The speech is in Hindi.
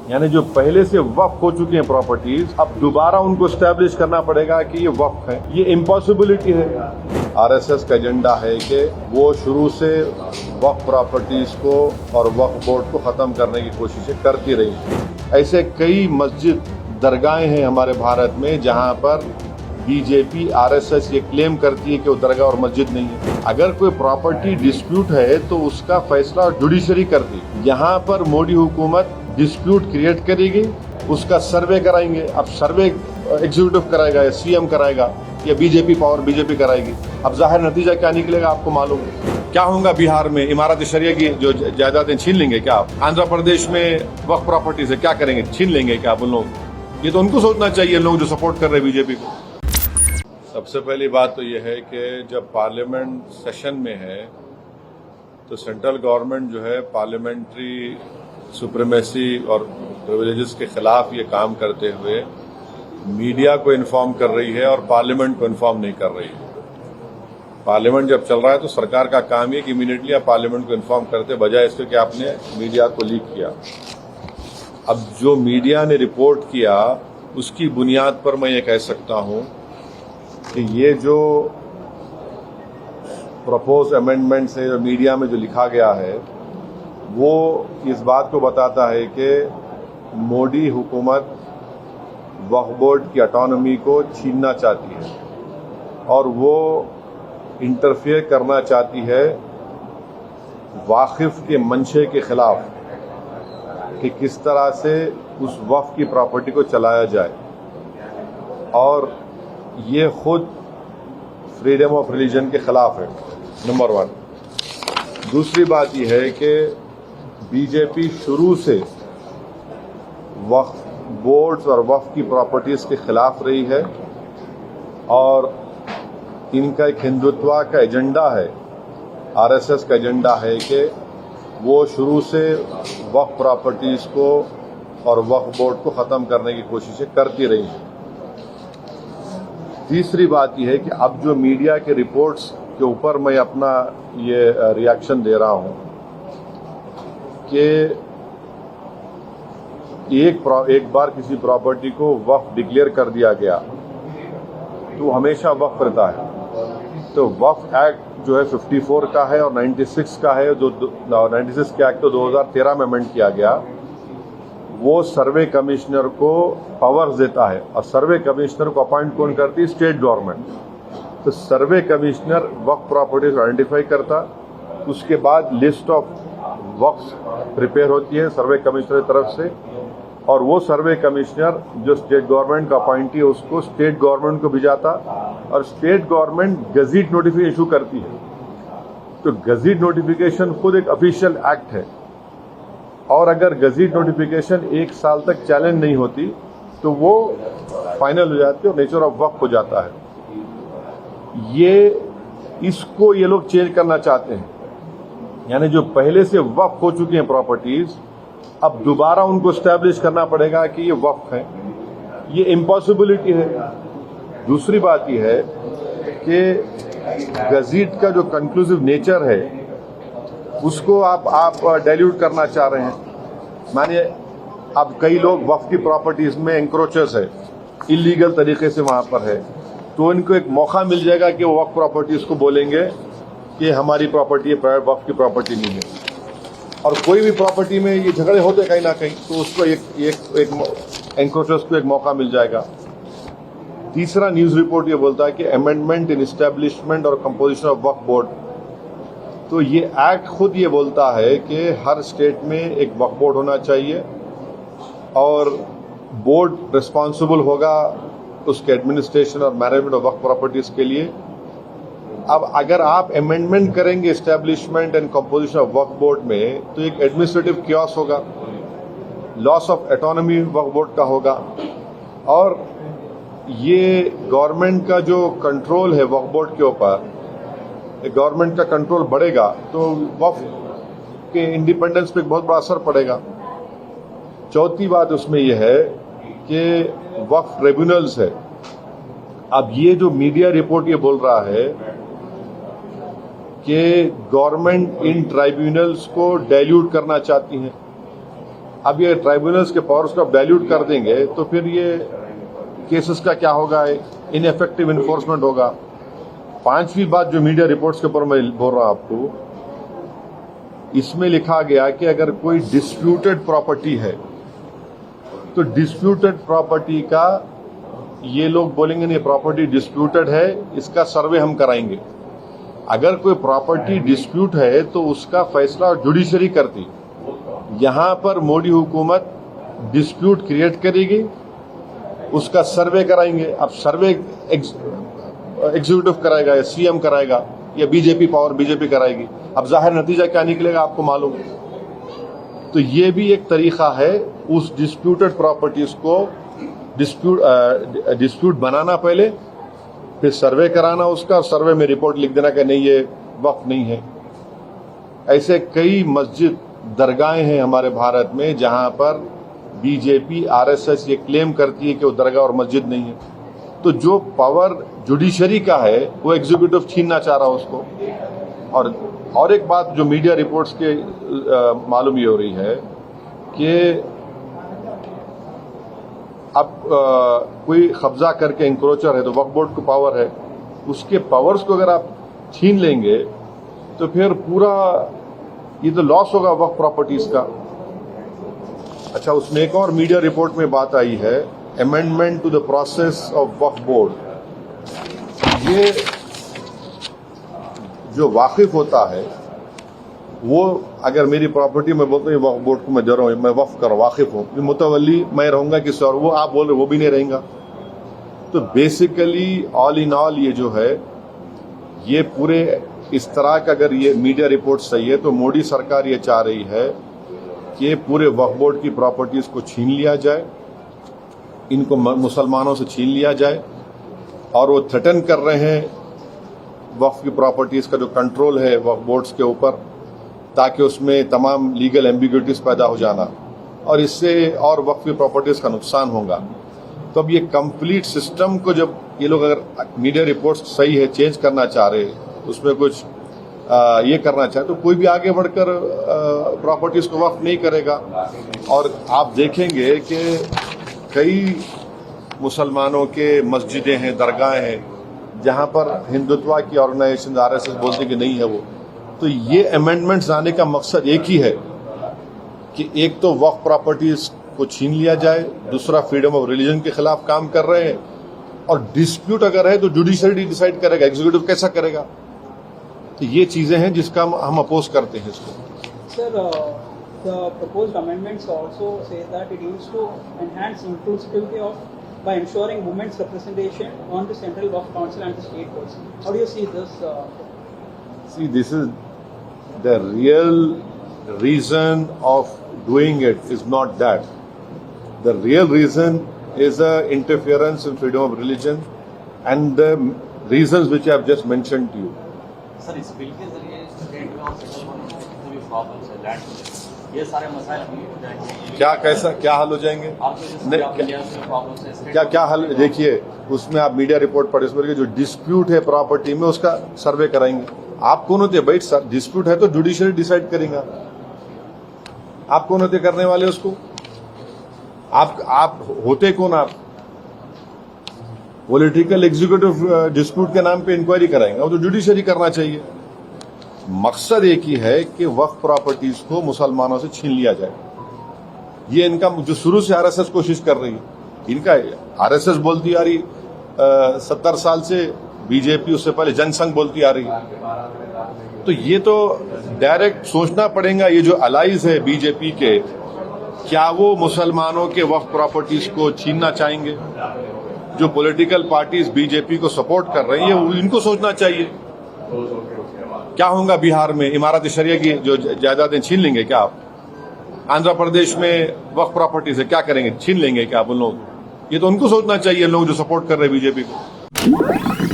यानी जो पहले से वक्फ हो चुकी हैं प्रॉपर्टीज, अब दोबारा उनको स्टैब्लिश करना पड़ेगा कि ये वक्फ है। ये इम्पॉसिबिलिटी है। आरएसएस का एजेंडा है कि वो शुरू से वक्फ प्रॉपर्टीज को और वक्फ बोर्ड को खत्म करने की कोशिशें करती रही। ऐसे कई मस्जिद दरगाहें हैं हमारे भारत में जहां पर बीजेपी आरएसएस ये क्लेम करती है कि वो दरगाह और मस्जिद नहीं है। अगर कोई प्रॉपर्टी डिस्प्यूट है तो उसका फैसला जुडिशरी करती है। यहाँ पर मोदी हुकूमत डिस्प्यूट क्रिएट करेगी, उसका सर्वे कराएंगे। अब सर्वे एग्जीक्यूटिव कराएगा या सीएम कराएगा या बीजेपी कराएगी। अब जाहिर नतीजा क्या निकलेगा आपको मालूम है। क्या होगा बिहार में? इमारत शरिया की जो जायदादें छीन लेंगे क्या आप? आंध्र प्रदेश में वक्फ प्रॉपर्टी से क्या करेंगे? छीन लेंगे क्या आप उन लोग? ये तो उनको सोचना चाहिए, लोग जो सपोर्ट कर रहे हैं बीजेपी को। सबसे पहली बात तो यह है कि जब पार्लियामेंट सेशन में है तो सेंट्रल गवर्नमेंट जो है पार्लियामेंट्री सुप्रीमेसी और प्रिविलेजेस के खिलाफ ये काम करते हुए मीडिया को इन्फॉर्म कर रही है और पार्लियामेंट को इन्फॉर्म नहीं कर रही है। पार्लियामेंट जब चल रहा है तो सरकार का काम है कि इमीडिएटली आप पार्लियामेंट को इन्फॉर्म करते, बजाय इसके कि आपने मीडिया को लीक किया। अब जो मीडिया ने रिपोर्ट किया उसकी बुनियाद पर मैं ये कह सकता हूं कि ये जो प्रपोज अमेंडमेंट है जो मीडिया में जो लिखा गया है वो इस बात को बताता है कि मोदी हुकूमत वक्फ बोर्ड की ऑटोनॉमी को छीनना चाहती है और वो इंटरफेयर करना चाहती है वाकिफ के मंशे के खिलाफ कि किस तरह से उस वक्फ की प्रॉपर्टी को चलाया जाए। और ये खुद फ्रीडम ऑफ रिलीजन के खिलाफ है, नंबर 1। दूसरी बात यह है कि बीजेपी शुरू से वक्फ बोर्ड्स और वक्फ की प्रॉपर्टीज के खिलाफ रही है और इनका एक हिंदुत्व का एजेंडा है, आरएसएस का एजेंडा है कि वो शुरू से वक्फ प्रॉपर्टीज को और वक्फ बोर्ड को खत्म करने की कोशिशें करती रही हैं। तीसरी बात यह है कि अब जो मीडिया के रिपोर्ट्स के ऊपर मैं अपना ये रिएक्शन दे रहा हूं कि एक बार किसी प्रॉपर्टी को वक्फ डिक्लेयर कर दिया गया तो हमेशा वक्फ रहता है। तो वक्फ एक्ट जो है 54 का है और 96 का है, जो 96 के एक्ट तो 2013 में अमेंड किया गया। वो सर्वे कमिश्नर को पावर्स देता है और सर्वे कमिश्नर को अपॉइंट कौन करती है? State government. तो सर्वे कमिश्नर वक्फ प्रॉपर्टीज आइडेंटिफाई करता, उसके बाद लिस्ट ऑफ वक्फ प्रिपेयर होती है सर्वे कमिश्नर की तरफ से और वो सर्वे कमिश्नर जो स्टेट गवर्नमेंट का अपॉइंटी है उसको स्टेट गवर्नमेंट को भिजाता और state government gazette notification issue करती है। तो गजीट नोटिफिकेशन खुद एक ऑफिशियल एक्ट है और अगर गजीट नोटिफिकेशन 1 साल तक चैलेंज नहीं होती तो वो फाइनल हो जाती है और नेचर ऑफ वक्फ हो जाता है। इसको ये लोग चेंज करना चाहते हैं, यानी जो पहले से वक्फ हो चुकी हैं प्रॉपर्टीज, अब दोबारा उनको स्टैब्लिश करना पड़ेगा कि ये वक्फ है। ये इम्पॉसिबिलिटी है। दूसरी बात यह है कि गजीट का जो कंक्लूसिव नेचर है उसको आप डाइल्यूट करना चाह रहे हैं। मानिए अब कई लोग वक्फ की प्रॉपर्टीज में एंक्रोचर्स है, इलीगल तरीके से वहां पर है, तो इनको एक मौका मिल जाएगा कि वो वक्फ प्रॉपर्टीज को बोलेंगे कि हमारी प्रॉपर्टी है, प्राइवेट वक्फ की प्रॉपर्टी नहीं है। और कोई भी प्रॉपर्टी में ये झगड़े होते कहीं ना कहीं, तो उसको एक एंक्रोचर्स को एक मौका मिल जाएगा। तीसरा न्यूज रिपोर्ट ये बोलता है कि अमेंडमेंट इन एस्टेब्लिशमेंट और कंपोजिशन ऑफ वक्फ बोर्ड। तो ये एक्ट खुद ये बोलता है कि हर स्टेट में एक वक्फ बोर्ड होना चाहिए और बोर्ड रिस्पॉन्सिबल होगा उसके एडमिनिस्ट्रेशन और मैनेजमेंट ऑफ वक्फ प्रॉपर्टीज के लिए। अब अगर आप अमेंडमेंट करेंगे establishment and composition of Waqf board में तो एक एडमिनिस्ट्रेटिव क्योस होगा, loss of autonomy Waqf board का होगा और ये गवर्नमेंट का जो कंट्रोल है वक्फ बोर्ड के ऊपर, गवर्नमेंट का कंट्रोल बढ़ेगा तो वक्फ के इंडिपेंडेंस पे बहुत बड़ा असर पड़ेगा। चौथी बात उसमें यह है कि वक्फ ट्रिब्यूनल्स है। अब ये जो मीडिया रिपोर्ट ये बोल रहा है कि गवर्नमेंट इन ट्राइब्यूनल्स को डाइल्यूट करना चाहती है अब ये ट्राइब्यूनल्स के पावर्स को आप डाइल्यूट कर देंगे तो फिर ये केसेस का क्या होगा, इनएफेक्टिव इन्फोर्समेंट होगा। पांचवी बात जो मीडिया रिपोर्ट्स के ऊपर मैं बोल रहा हूं आपको, इसमें लिखा गया कि अगर कोई डिस्प्यूटेड प्रॉपर्टी है तो डिस्प्यूटेड प्रॉपर्टी का ये लोग बोलेंगे नहीं प्रॉपर्टी डिस्प्यूटेड है, इसका सर्वे हम कराएंगे। अगर कोई प्रॉपर्टी डिस्प्यूट है तो उसका फैसला जुडिशरी करती। यहां पर मोदी हुकूमत डिस्प्यूट क्रिएट करेगी, उसका सर्वे कराएंगे। अब सर्वे एग्जीक्यूटिव कराएगा या सीएम कराएगा या बीजेपी पावर बीजेपी कराएगी। अब जाहिर नतीजा क्या निकलेगा आपको मालूम। तो ये भी एक तरीका है उस डिस्प्यूटेड प्रॉपर्टीज को डिस्प्यूट बनाना, पहले फिर सर्वे कराना उसका, सर्वे में रिपोर्ट लिख देना कि नहीं ये वक्फ नहीं है। ऐसे कई मस्जिद दरगाहें हैं हमारे भारत में जहां पर बीजेपी आरएसएस ये क्लेम करती है कि वो दरगाह और मस्जिद नहीं है। तो जो पावर जुडिशरी का है वो एग्जीक्यूटिव छीनना चाह रहा है उसको। और एक बात जो मीडिया रिपोर्ट्स के मालूम ये हो रही है कि अब कोई कब्जा करके इंक्रोचर है तो वक्फ बोर्ड को पावर है, उसके पावर्स को अगर आप छीन लेंगे तो फिर पूरा ये तो लॉस होगा वक्फ प्रॉपर्टीज का। अच्छा, उसमें एक और मीडिया रिपोर्ट में बात आई है, amendment to the process of Waqf board. ये जो वाकिफ होता है वो अगर मेरी प्रॉपर्टी में बोलते हैं वक्फ बोर्ड को मैं दे रहा हूं, मैं वक्फ कर वाकिफ हूं, मुतवल्ली मैं रहूंगा किसी और, वो आप बोल रहे वो भी नहीं रहेगा। तो बेसिकली ऑल इन ऑल ये जो है ये पूरे इस तरह का अगर ये मीडिया रिपोर्ट सही है तो मोदी सरकार ये चाह रही है कि पूरे वक्फ बोर्ड की प्रॉपर्टीज को छीन लिया जाए, इनको मुसलमानों से छीन लिया जाए। और वो थ्रेटन कर रहे हैं वक्फ की प्रॉपर्टीज का जो कंट्रोल है वक्फ बोर्ड्स के ऊपर, ताकि उसमें तमाम लीगल एम्बिग्युइटीज पैदा हो जाना और इससे और वक्फ की प्रॉपर्टीज का नुकसान होगा। तो अब ये कंप्लीट सिस्टम को जब ये लोग अगर मीडिया रिपोर्ट्स सही है चेंज करना चाह रहे हैं, उसमें कुछ ये करना चाहे तो कोई भी आगे बढ़कर प्रॉपर्टीज को वक्फ नहीं करेगा। और आप देखेंगे कि कई मुसलमानों के मस्जिदें हैं, दरगाहें हैं जहां पर हिंदुत्व की ऑर्गेनाइजेशन आरएसएस बोलते कि नहीं है वो। तो ये अमेंडमेंट्स आने का मकसद एक ही है कि एक तो वक्फ प्रॉपर्टीज को छीन लिया जाए, दूसरा फ्रीडम ऑफ रिलीजन के खिलाफ काम कर रहे हैं, और डिस्प्यूट अगर है तो जुडिशरी डिसाइड करेगा, एग्जीक्यूटिव कैसा करेगा। तो ये चीजें हैं जिसका हम अपोज करते हैं इसको। Sir, the proposed amendments also say that it aims to enhance inclusivity by ensuring women's representation on the Central Waqf Council and the state boards. How do you see this? See, this is the real reason of doing it is not that. The real reason is interference in freedom of religion and the reasons which I have just mentioned to you. Sir, इस बिल के जरिए स्टेट में और सेंट्रल में जितने भी प्रॉब्लम्स है लैंड, ये सारे मसाइल हल हो जाएंगे। क्या हल हो जाएंगे? क्या क्या हल? देखिए, उसमें आप मीडिया रिपोर्ट पढ़े, उसमें जो डिस्प्यूट है प्रॉपर्टी में उसका सर्वे कराएंगे। आप कौन होते भाई? डिस्प्यूट है तो जुडिशरी डिसाइड करेगा। आप कौन होते करने वाले उसको? आप होते कौन? आप पॉलिटिकल एग्जीक्यूटिव डिस्प्यूट के नाम पे इंक्वायरी कराएंगे, वो तो जुडिशरी करना चाहिए। मकसद एक ही है कि वक्फ प्रॉपर्टीज को मुसलमानों से छीन लिया जाए। ये इनका जो शुरू से आरएसएस कोशिश कर रही है, इनका आरएसएस बोलती आ रही 70 साल से, बीजेपी उससे पहले जनसंघ बोलती आ रही है। तो ये तो डायरेक्ट सोचना पड़ेगा, ये जो अलाइज है बीजेपी के, क्या वो मुसलमानों के वक्फ प्रॉपर्टीज को छीनना चाहेंगे? जो पॉलिटिकल पार्टीज बीजेपी को सपोर्ट कर रही है इनको सोचना चाहिए क्या होगा बिहार में इमारत शरिया की जो जायदादें छीन लेंगे क्या आप? आंध्र प्रदेश में वक्फ प्रॉपर्टी से क्या करेंगे? छीन लेंगे क्या आप उन लोग? ये तो उनको सोचना चाहिए, लोग जो सपोर्ट कर रहे हैं बीजेपी को।